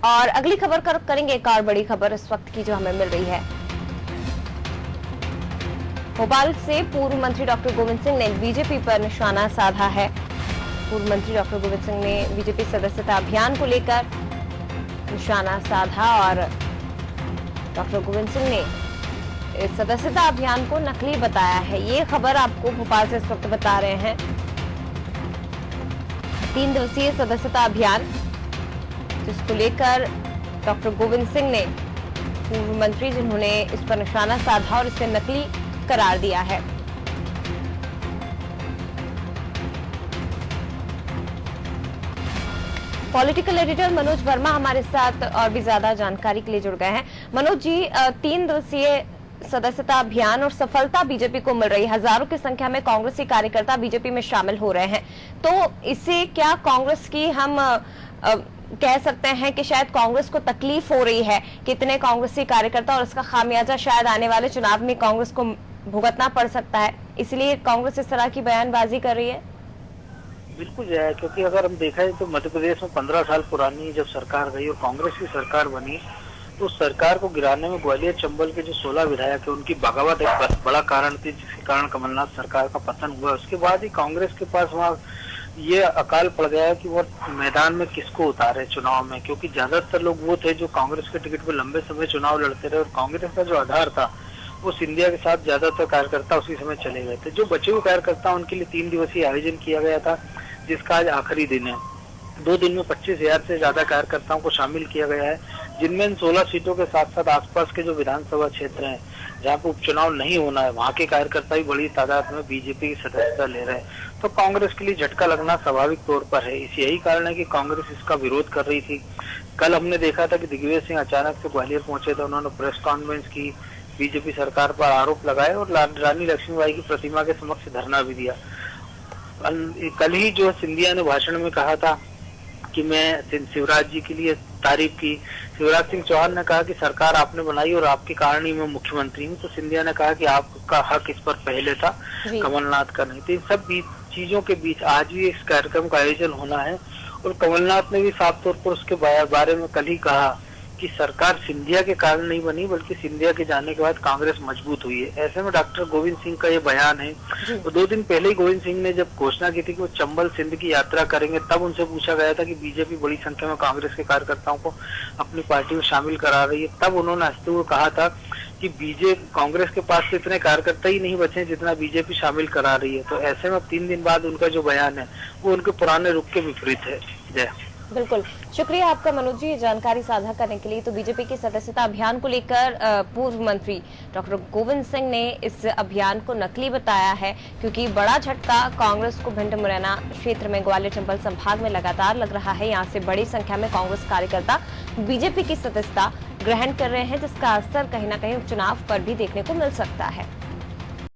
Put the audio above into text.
और अगली खबर करेंगे एक और बड़ी खबर इस वक्त की जो हमें मिल रही है। भोपाल से पूर्व मंत्री डॉक्टर गोविंद सिंह ने बीजेपी पर निशाना साधा है। पूर्व मंत्री डॉक्टर गोविंद सिंह ने बीजेपी सदस्यता अभियान को लेकर निशाना साधा और डॉक्टर गोविंद सिंह ने इस सदस्यता अभियान को नकली बताया है। ये खबर आपको भोपाल से इस वक्त बता रहे हैं। 3 दिवसीय सदस्यता अभियान जिसको लेकर डॉक्टर गोविंद सिंह ने पूर्व मंत्री जिन्होंने इस पर निशाना साधा और इसे नकली करार दिया है। पॉलिटिकल एडिटर मनोज वर्मा हमारे साथ और भी ज्यादा जानकारी के लिए जुड़ गए हैं। मनोज जी, 3 दिवसीय सदस्यता अभियान और सफलता बीजेपी को मिल रही है। हजारों की संख्या में कांग्रेसी कार्यकर्ता बीजेपी में शामिल हो रहे हैं, तो इससे क्या कांग्रेस की हम कह सकते हैं कि शायद कांग्रेस को तकलीफ हो रही है? कितने कांग्रेसी कार्यकर्ता और इसका खामियाजा शायद आने वाले चुनाव में कांग्रेस को भुगतना पड़ सकता है, इसलिए कांग्रेस इस तरह की बयानबाजी कर रही है? बिल्कुल है, क्योंकि अगर हम देखा जाए तो मध्य प्रदेश में 15 साल पुरानी जब सरकार गई और कांग्रेस की सरकार बनी, तो सरकार को गिराने में ग्वालियर चंबल के जो 16 विधायक है उनकी बगावत एक बड़ा कारण थी, जिसके कारण कमलनाथ सरकार का पतन हुआ। उसके बाद ही कांग्रेस के पास वहाँ ये अकाल पड़ गया है कि वो मैदान में किसको उतारे चुनाव में, क्योंकि ज्यादातर लोग वो थे जो कांग्रेस के टिकट पे लंबे समय चुनाव लड़ते रहे और कांग्रेस का जो आधार था वो सिंधिया के साथ ज्यादातर कार्यकर्ता उसी समय चले गए थे। जो बचे हुए कार्यकर्ता उनके लिए 3 दिवसीय आयोजन किया गया था, जिसका आज आखिरी दिन है। 2 दिन में 25,000 से ज्यादा कार्यकर्ताओं को शामिल किया गया है, जिनमें इन 16 सीटों के साथ साथ आसपास के जो विधानसभा क्षेत्र हैं जहाँ पे उपचुनाव नहीं होना है, वहाँ के कार्यकर्ता भी बड़ी तादाद में बीजेपी की सदस्यता ले रहे हैं। तो कांग्रेस के लिए झटका लगना स्वाभाविक तौर पर है। यही कारण है कि कांग्रेस इसका विरोध कर रही थी। कल हमने देखा था कि दिग्विजय सिंह अचानक से ग्वालियर पहुंचे थे, उन्होंने प्रेस कॉन्फ्रेंस की, बीजेपी सरकार पर आरोप लगाए और रानी लक्ष्मीबाई की प्रतिमा के समक्ष धरना भी दिया। कल ही जो सिंधिया ने भाषण में कहा था कि मैं शिवराज जी के लिए तारीफ की। शिवराज सिंह चौहान ने कहा कि सरकार आपने बनाई और आपके कारण ही मैं मुख्यमंत्री हूँ। तो सिंधिया ने कहा कि आपका हक इस पर पहले था, कमलनाथ का नहीं। तो इन सब चीजों के बीच आज भी इस कार्यक्रम का आयोजन होना है और कमलनाथ ने भी साफ तौर पर उसके बारे में कल ही कहा कि सरकार सिंधिया के कारण नहीं बनी, बल्कि सिंधिया के जाने के बाद कांग्रेस मजबूत हुई है। ऐसे में डॉक्टर गोविंद सिंह का ये बयान है। तो 2 दिन पहले ही गोविंद सिंह ने जब घोषणा की थी कि वो चंबल सिंध की यात्रा करेंगे, तब उनसे पूछा गया था कि बीजेपी बड़ी संख्या में कांग्रेस के कार्यकर्ताओं को अपनी पार्टी में शामिल करा रही है। तब उन्होंने हंसते हुए कहा था कि कांग्रेस के पास तो इतने कार्यकर्ता ही नहीं बचे जितना बीजेपी शामिल करा रही है। तो ऐसे में 3 दिन बाद उनका जो बयान है वो उनके पुराने रुख के विपरीत है। जय। बिल्कुल, शुक्रिया आपका मनोज जी, जानकारी साझा करने के लिए। तो बीजेपी के सदस्यता अभियान को लेकर पूर्व मंत्री डॉक्टर गोविंद सिंह ने इस अभियान को नकली बताया है, क्योंकि बड़ा झटका कांग्रेस को भिंड मुरैना क्षेत्र में ग्वालियर चंबल संभाग में लगातार लग रहा है। यहाँ से बड़ी संख्या में कांग्रेस कार्यकर्ता बीजेपी की सदस्यता ग्रहण कर रहे हैं, जिसका असर कहीं ना कहीं उपचुनाव पर भी देखने को मिल सकता है।